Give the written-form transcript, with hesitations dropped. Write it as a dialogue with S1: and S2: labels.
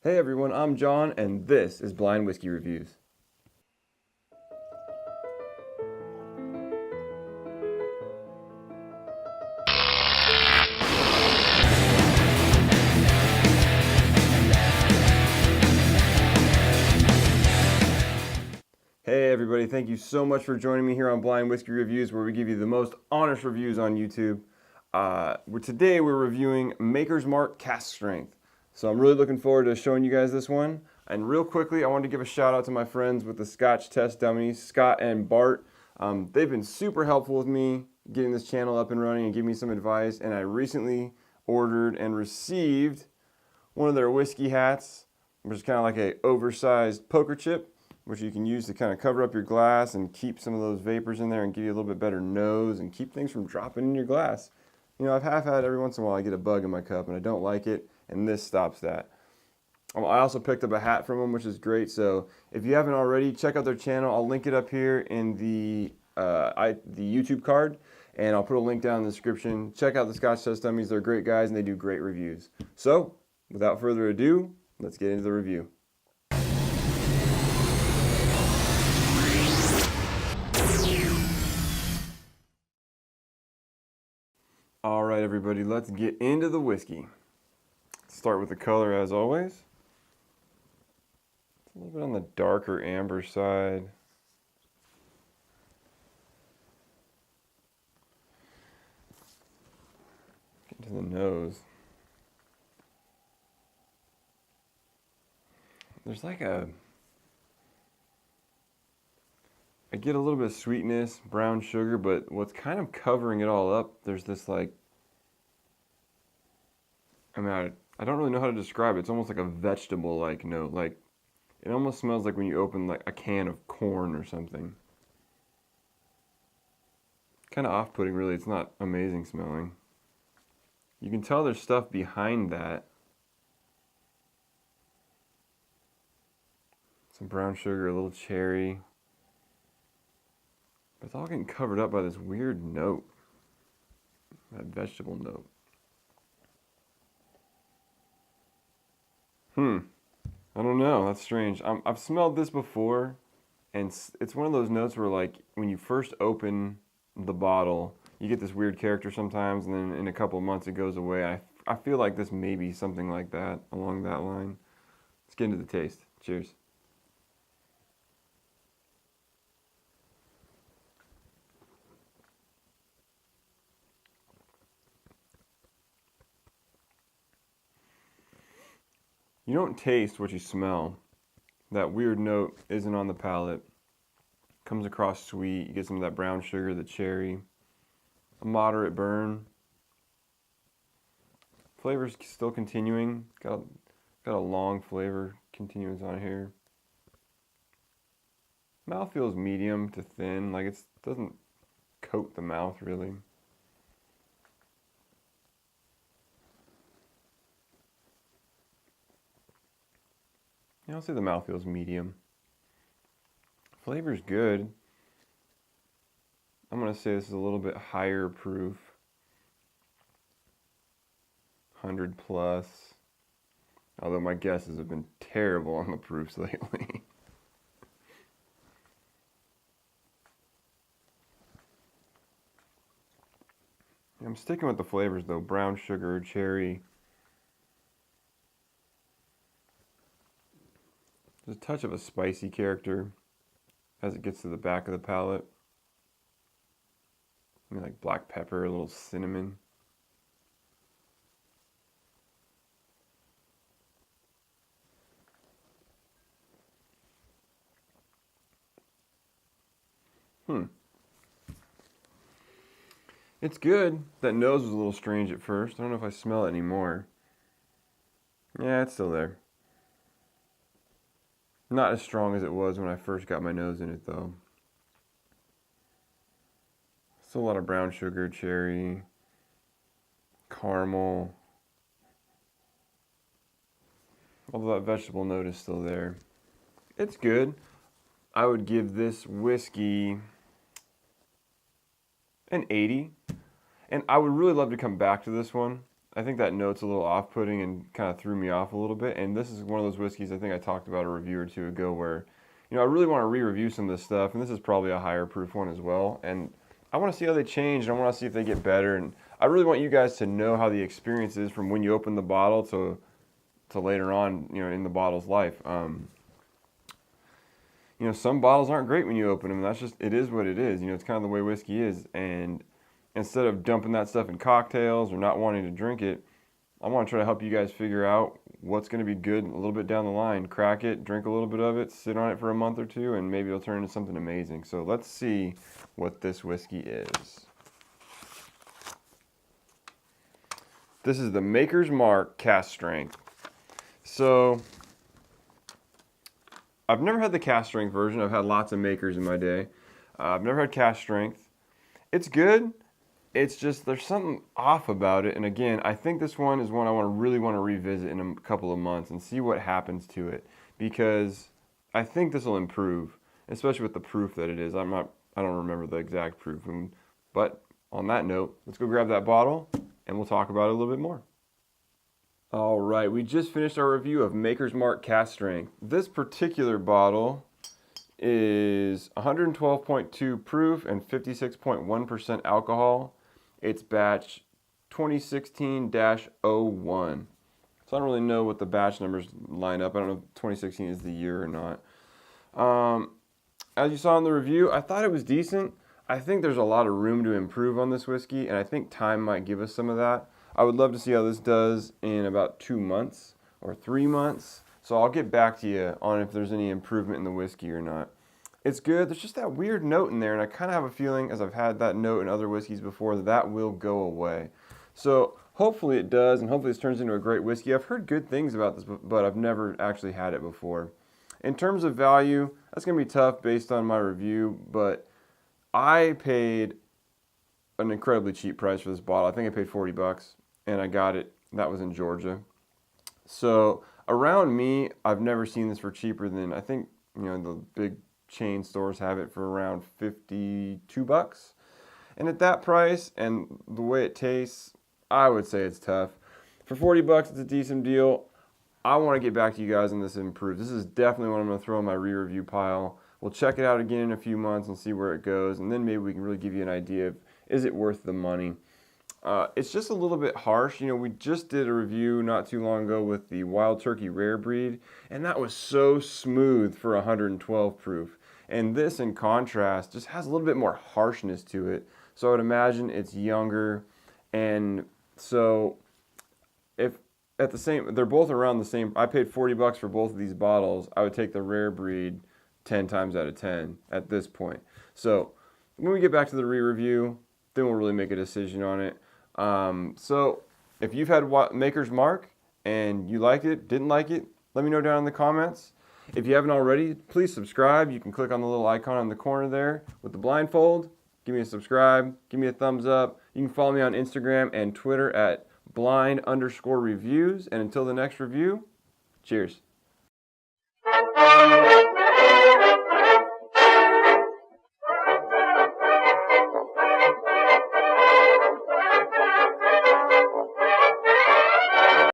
S1: Hey everyone, I'm John, and this is Blind Whiskey Reviews. Hey everybody, thank you so much for joining me here on Blind Whiskey Reviews, where we give you the most honest reviews on YouTube. Today we're reviewing Maker's Mark Cask Strength. So I'm really looking forward to showing you guys this one. And real quickly, I wanted to give a shout out to my friends with the Scotch Test Dummies, Scott and Bart. They've been super helpful with me getting this channel up and running and giving me some advice. And I recently ordered and received one of their whiskey hats, which is kind of like a oversized poker chip, which you can use to kind of cover up your glass and keep some of those vapors in there and give you a little bit better nose and keep things from dropping in your glass. You know, I've half had every once in a while I get a bug in my cup and I don't like it, and this stops that. I also picked up a hat from them, which is great. So if you haven't already, check out their channel. I'll link it up here in the YouTube card, and I'll put a link down in the description. Check out the Scotch Test Dummies. They're great guys and they do great reviews. So without further ado, let's get into the review. All right, everybody, let's get into the whiskey. Start with the color as always. It's a little bit on the darker amber side. Get to the nose. There's like I get a little bit of sweetness, brown sugar, but what's kind of covering it all up, there's this like, I don't really know how to describe it. It's almost like a vegetable-like note. Like, it almost smells like when you open like a can of corn or something. Kind of off-putting, really. It's not amazing smelling. You can tell there's stuff behind that. Some brown sugar, a little cherry. But it's all getting covered up by this weird note. That vegetable note. I don't know. That's strange. I've smelled this before, and it's one of those notes where, like, when you first open the bottle, you get this weird character sometimes, and then in a couple of months it goes away. I feel like this may be something like that, along that line. Let's get into the taste. Cheers. You don't taste what you smell. That weird note isn't on the palate. Comes across sweet. You get some of that brown sugar, the cherry. A moderate burn. Flavor's still continuing. Got a long flavor continuance on here. Mouth feels medium to thin. Like, it doesn't coat the mouth really. I'll say the mouth feels medium. Flavor's good. I'm going to say this is a little bit higher proof. 100 plus. Although my guesses have been terrible on the proofs lately. I'm sticking with the flavors though. Brown sugar, cherry. There's a touch of a spicy character as it gets to the back of the palate. I mean, like black pepper, a little cinnamon. It's good. That nose was a little strange at first. I don't know if I smell it anymore. Yeah, it's still there. Not as strong as it was when I first got my nose in it, though. Still a lot of brown sugar, cherry, caramel. Although that vegetable note is still there. It's good. I would give this whiskey an 80. And I would really love to come back to this one. I think that note's a little off-putting and kind of threw me off a little bit. And this is one of those whiskeys I think I talked about a review or two ago where, I really want to re-review some of this stuff, and this is probably a higher proof one as well. And I want to see how they change, and I want to see if they get better. And I really want you guys to know how the experience is from when you open the bottle to later on, in the bottle's life. Some bottles aren't great when you open them. It is what it is. It's kind of the way whiskey is. And instead of dumping that stuff in cocktails or not wanting to drink it, I want to try to help you guys figure out what's going to be good a little bit down the line. Crack it, drink a little bit of it, sit on it for a month or two, and maybe it'll turn into something amazing. So let's see what this whiskey is. This is the Maker's Mark Cask Strength. So I've never had the Cask Strength version. I've had lots of Makers in my day. I've never had Cask Strength. It's good. It's just there's something off about it. And again, I think this one is one I really want to revisit in a couple of months and see what happens to it, because I think this will improve, especially with the proof that it is. I don't remember the exact proof. But on that note, let's go grab that bottle and we'll talk about it a little bit more. All right, we just finished our review of Maker's Mark Cask Strength. This particular bottle is 112.2 proof and 56.1% alcohol. It's batch 2016-01. So I don't really know what the batch numbers line up. I don't know if 2016 is the year or not. As you saw in the review, I thought it was decent. I think there's a lot of room to improve on this whiskey, and I think time might give us some of that. I would love to see how this does in about 2 months or 3 months. So I'll get back to you on if there's any improvement in the whiskey or not. It's good. There's just that weird note in there, and I kind of have a feeling, as I've had that note in other whiskeys before, that will go away. So hopefully it does, and hopefully this turns into a great whiskey. I've heard good things about this, but I've never actually had it before. In terms of value, that's going to be tough based on my review, but I paid an incredibly cheap price for this bottle. I think I paid $40, and I got it. That was in Georgia. So around me, I've never seen this for cheaper than, I think, the big chain stores have it for around $52. And at that price and the way it tastes, I would say it's tough. For $40, it's a decent deal. I want to get back to you guys on this improve. This is definitely what I'm going to throw in my re-review pile. We'll check it out again in a few months and see where it goes, and then maybe we can really give you an idea of, is it worth the money? It's just a little bit harsh. We just did a review not too long ago with the Wild Turkey Rare Breed, and that was so smooth for 112 proof. And this, in contrast, just has a little bit more harshness to it. So I would imagine it's younger. And so if at the same, they're both around the same, I paid $40 for both of these bottles, I would take the Rare Breed 10 times out of 10 at this point. So when we get back to the re-review, then we'll really make a decision on it. So if you've had Maker's Mark and you liked it, didn't like it, let me know down in the comments. If you haven't already, please subscribe. You can click on the little icon in the corner there with the blindfold. Give me a subscribe. Give me a thumbs up. You can follow me on Instagram and Twitter at blind_reviews. And until the next review, cheers.